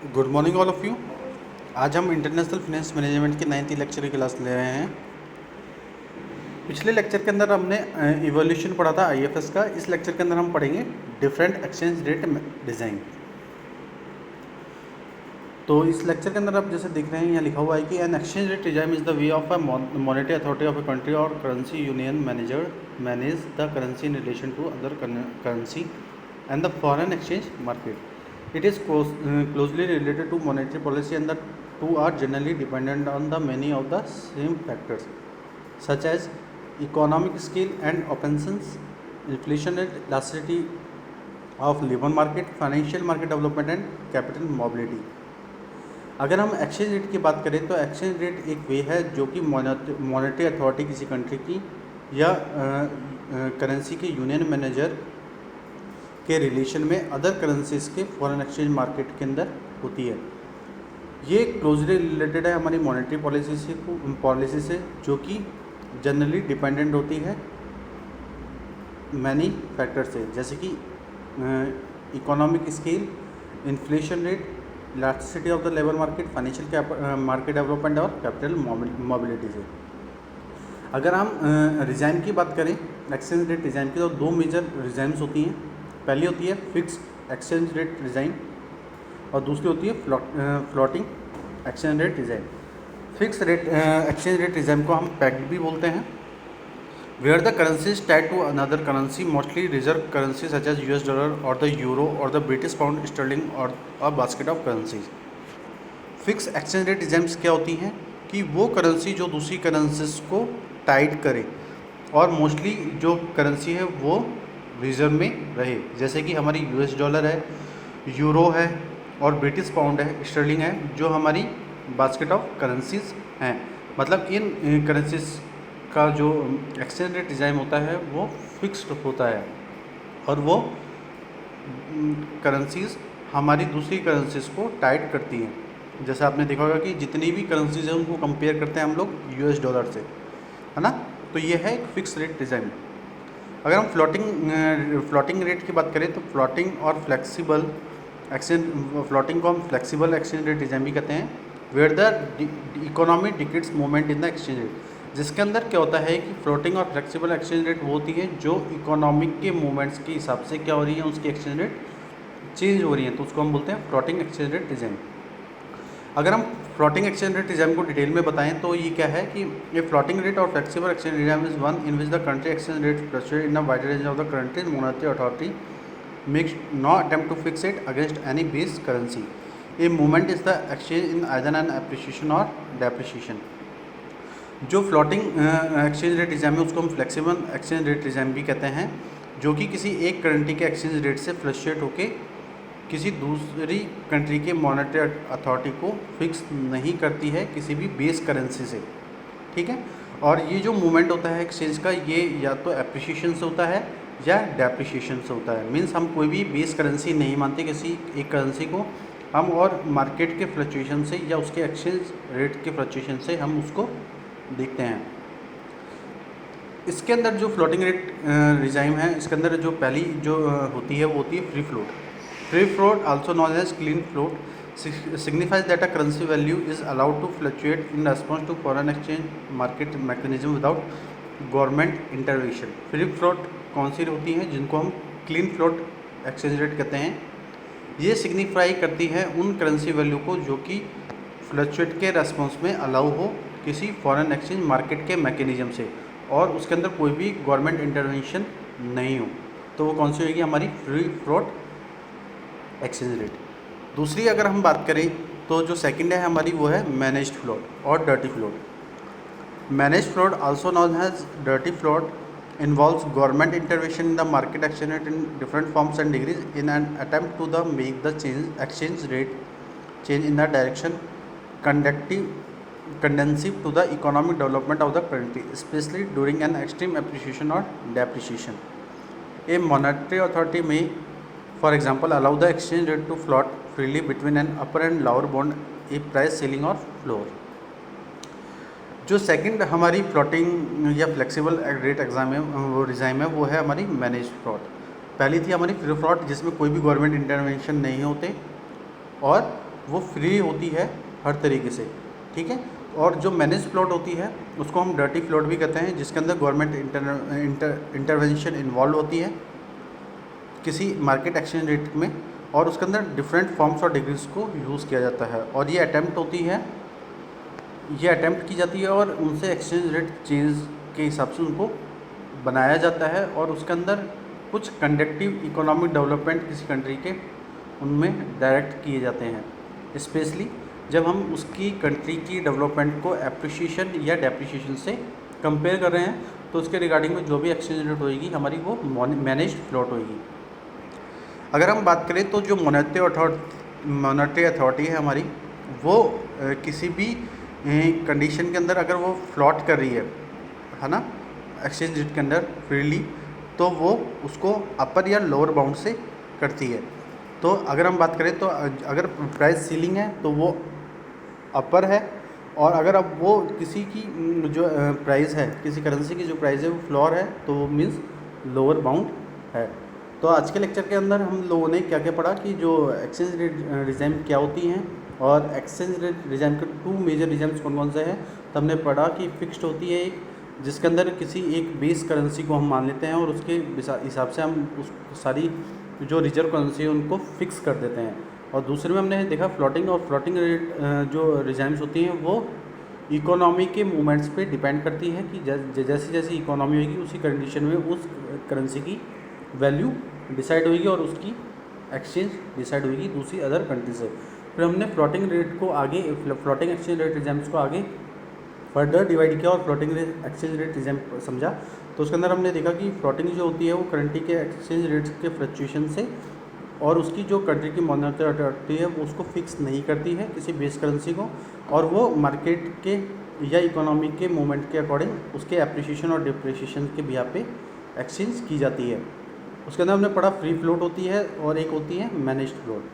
Good morning all of you. आज हम international finance management के 9th लेक्चर की क्लास ले रहे हैं। पिछले लेक्चर के अंदर हमने इवोल्यूशन पढ़ा था आईएफएस का। इस लेक्चर के अंदर हम पढ़ेंगे डिफरेंट एक्सचेंज रेट डिज़ाइन। तो इस लेक्चर के अंदर आप जैसे देख रहे हैं यहाँ लिखा हुआ है कि an exchange rate design is the way of a monetary authority of a country or currency union manage the currency in relation to other currency and the foreign exchange market. It is closely related to monetary policy and the two are generally dependent on the many of the same factors such as economic scale and operations, inflation and elasticity of labor market, financial market development and capital mobility. अगर हम exchange rate की बात करें तो exchange rate एक वे है जो कि मॉनेटरी अथॉरिटी किसी कंट्री की या करेंसी के यूनियन मैनेजर के रिलेशन में अदर करेंसीज के फॉरेन एक्सचेंज मार्केट के अंदर होती है। ये क्लोजली रिलेटेड है हमारी मॉनेटरी पॉलिसी से जो कि जनरली डिपेंडेंट होती है मैनी फैक्टर से, जैसे कि economic scale, inflation rate, elasticity of the labour market, financial market development और कैपिटल मोबिलिटी से। अगर हम रिजाइम की बात करें एक्सचेंज रेट रिजाइम की, तो दो मेजर रिजाइम्स होती हैं। पहली होती है फिक्स्ड एक्सचेंज रेट डिज़ाइन और दूसरी होती है floating exchange rate design. Fix rate exchange rate design को हम पैक्ड भी बोलते हैं, where the currency is tied to another currency, mostly reserve currency such as US dollar or the euro or the British pound sterling or a basket of currencies. Fix exchange rate designs क्या होती हैं कि वो currency जो दूसरी currencies को Tide करे और मोस्टली जो करेंसी है वो रिजर्व में रहे, जैसे कि हमारी यूएस डॉलर है, यूरो है और ब्रिटिश पाउंड है, स्टर्लिंग है, जो हमारी बास्केट ऑफ करेंसीज हैं। मतलब इन करेंसीज का जो एक्सचेंज रेट डिज़ाइन होता है वो फिक्स्ड होता है और वो करेंसीज हमारी दूसरी करेंसीज को टाइट करती हैं। जैसे आपने देखा होगा कि जितनी भी करेंसीज हैं उनको कंपेयर करते हैं हम लोग यूएस डॉलर से, है ना। तो ये है एक फिक्स रेट डिज़ाइन। अगर हम फ्लोटिंग रेट की बात करें तो फ्लोटिंग और फ्लेक्सिबल एक्सचेंज, फ्लोटिंग को हम फ्लेक्सिबल एक्सचेंज रेट डिज़ाइन भी कहते हैं, where the economy decrease movement in the exchange rate, जिसके अंदर क्या होता है कि फ्लोटिंग और फ्लेक्सिबल एक्सचेंज रेट वो होती है जो इकोनॉमिक के मूवमेंट्स के हिसाब से क्या हो रही है, उसकी एक्सचेंज रेट चेंज हो रही है, तो उसको हम बोलते हैं फ्लोटिंग एक्सचेंज रेट डिज़ाइन। अगर हम फ्लोटिंग एक्सचेंज रेट डिज़ाइन को डिटेल में बताएं तो ये क्या है कि ये फ्लोटिंग रेट और flexible exchange design is one in which the country exchange rate fluctuate in a wide range of the countries monetary authority makes no attempt to fix it against any base currency. A movement is the exchange in either an appreciation or depreciation. जो floating exchange rate design है उसको हम flexible exchange rate design भी कहते हैं, जो कि किसी एक करेंसी के एक्सचेंज रेट से फ्लक्चुएट होकर किसी दूसरी कंट्री के मॉनेटरी अथॉरिटी को फिक्स नहीं करती है किसी भी बेस करेंसी से, ठीक है। और ये जो मूवमेंट होता है एक्सचेंज का, ये या तो एप्रिसिएशन से होता है या डेप्रिसिएशन से होता है। मीन्स हम कोई भी बेस करेंसी नहीं मानते किसी एक करेंसी को, हम और मार्केट के फ्लक्चुएशन से या उसके एक्सचेंज रेट के फ्लक्चुएशन से हम उसको देखते हैं। इसके अंदर जो फ्लोटिंग रेट रिजाइम है, इसके अंदर जो पहली जो होती है वो होती है free float. Free float, also known as clean float, signifies that a currency value is allowed to fluctuate in response to foreign exchange market mechanism without government intervention. Free float कौन सी होती हैं जिनको हम clean float exchange rate कहते हैं। ये signify करती है उन करेंसी वैल्यू को जो कि फ्लक्चुएट के रेस्पॉन्स में अलाउ हो किसी फॉरेन एक्सचेंज मार्केट के मैकेनिज्म से और उसके अंदर कोई भी गवर्नमेंट इंटरवेंशन नहीं हो, तो वो कौन सी होगी, हमारी फ्री फ्लोट एक्सचेंज रेट। दूसरी अगर हम बात करें तो जो सेकंड है हमारी वो है मैनेज्ड फ्लोट और dirty float. Managed float also known as dirty float involves government intervention in the market exchange rate in different forms and degrees in an attempt to the make the exchange rate change in the direction conducive to the economic development of the country, especially during an extreme appreciation or depreciation. A monetary authority may, for example, allow the exchange rate to float freely between an upper and lower bound, a price ceiling or floor. जो second हमारी floating या flexible rate exam है वो design है वो है हमारी manage float. पहली थी हमारी फ्री फ्लॉट जिसमें कोई भी गवर्नमेंट इंटरवेंशन नहीं होते और वो फ्री होती है हर तरीके से, ठीक है। और जो मैनेज फ्लोट होती है उसको हम डर्टी फ्लोट भी कहते हैं, जिसके अंदर गवर्नमेंट इंटरवेंशन इन्वॉल्व होती है किसी मार्केट एक्सचेंज रेट में, और उसके अंदर डिफरेंट फॉर्म्स और डिग्रीज को यूज़ किया जाता है। और ये अटैम्प्ट की जाती है और उनसे एक्सचेंज रेट चेंज के हिसाब से उनको बनाया जाता है, और उसके अंदर कुछ कंडक्टिव इकोनॉमिक डेवलपमेंट किसी कंट्री के उनमें डायरेक्ट किए जाते हैं, स्पेशली जब हम उसकी कंट्री की डेवलपमेंट को एप्रिसिएशन या डेप्रिसिएशन से कंपेयर कर रहे हैं, तो उसके रिगार्डिंग में जो भी एक्सचेंज रेट होएगी हमारी वो मैनेज्ड फ्लोट होएगी। अगर हम बात करें तो जो मॉनेटरी अथॉरिटी है हमारी, वो किसी भी कंडीशन के अंदर अगर वो फ्लॉट कर रही है ना, एक्सचेंज रेट के अंदर फ्रीली, तो वो उसको अपर या लोअर बाउंड से करती है। तो अगर हम बात करें तो अगर प्राइस सीलिंग है तो वो अपर है, और अगर अब वो किसी की जो प्राइस है, किसी करेंसी की जो प्राइस है वो फ्लोर है, तो वो मीन्स लोअर बाउंड है। तो आज के लेक्चर के अंदर हम लोगों ने क्या क्या पढ़ा कि जो एक्सचेंज रेट रिजाइम क्या होती हैं, और एक्सचेंज रेट रिजाइम के 2 मेजर रिजाइम्स कौन कौन से हैं। तो हमने पढ़ा कि फिक्स्ड होती है एक, जिसके अंदर किसी एक बेस करेंसी को हम मान लेते हैं और उसके हिसाब से हम उस सारी जो रिजर्व करेंसी है उनको फिक्स कर देते हैं। और दूसरे में हमने देखा फ्लोटिंग, और फ्लोटिंग रेट जो रिजाइम्स होती हैं वो इकोनॉमी के मूवमेंट्स पे डिपेंड करती है कि जैसी जैसी इकोनॉमी होगी उसी कंडीशन में उस करेंसी की वैल्यू डिसाइड होगी और उसकी एक्सचेंज डिसाइड होगी दूसरी अदर कंट्री से। फिर हमने फ्लोटिंग रेट को आगे, फ्लोटिंग एक्सचेंज रेट रिजाइम्स को आगे फर्दर डिवाइड किया और फ्लोटिंग एक्सचेंज रेट रिजाइम समझा। तो उसके अंदर हमने देखा कि फ्लोटिंग जो होती है वो करेंसी के एक्सचेंज रेट्स के फ्लक्चुएशन से, और उसकी जो कंट्री की मॉनेटरी अथॉरिटी है वो उसको फिक्स नहीं करती है किसी बेस करेंसी को, और वो मार्केट के या इकोनॉमी के मूवमेंट के अकॉर्डिंग उसके एप्रिसिएशन और डिप्रिसिएशन के बिहाफ पे एक्सचेंज की जाती है। उसके अंदर हमने पढ़ा फ्री फ्लोट होती है और एक होती है मैनेज्ड फ्लोट।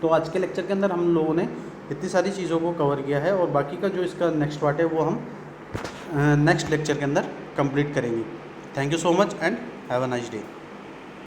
तो आज के लेक्चर के अंदर हम लोगों ने इतनी सारी चीज़ों को कवर किया है, और बाकी का जो इसका नेक्स्ट पार्ट है वो हम नेक्स्ट लेक्चर के अंदर कंप्लीट करेंगे। Thank you so much and have a nice day.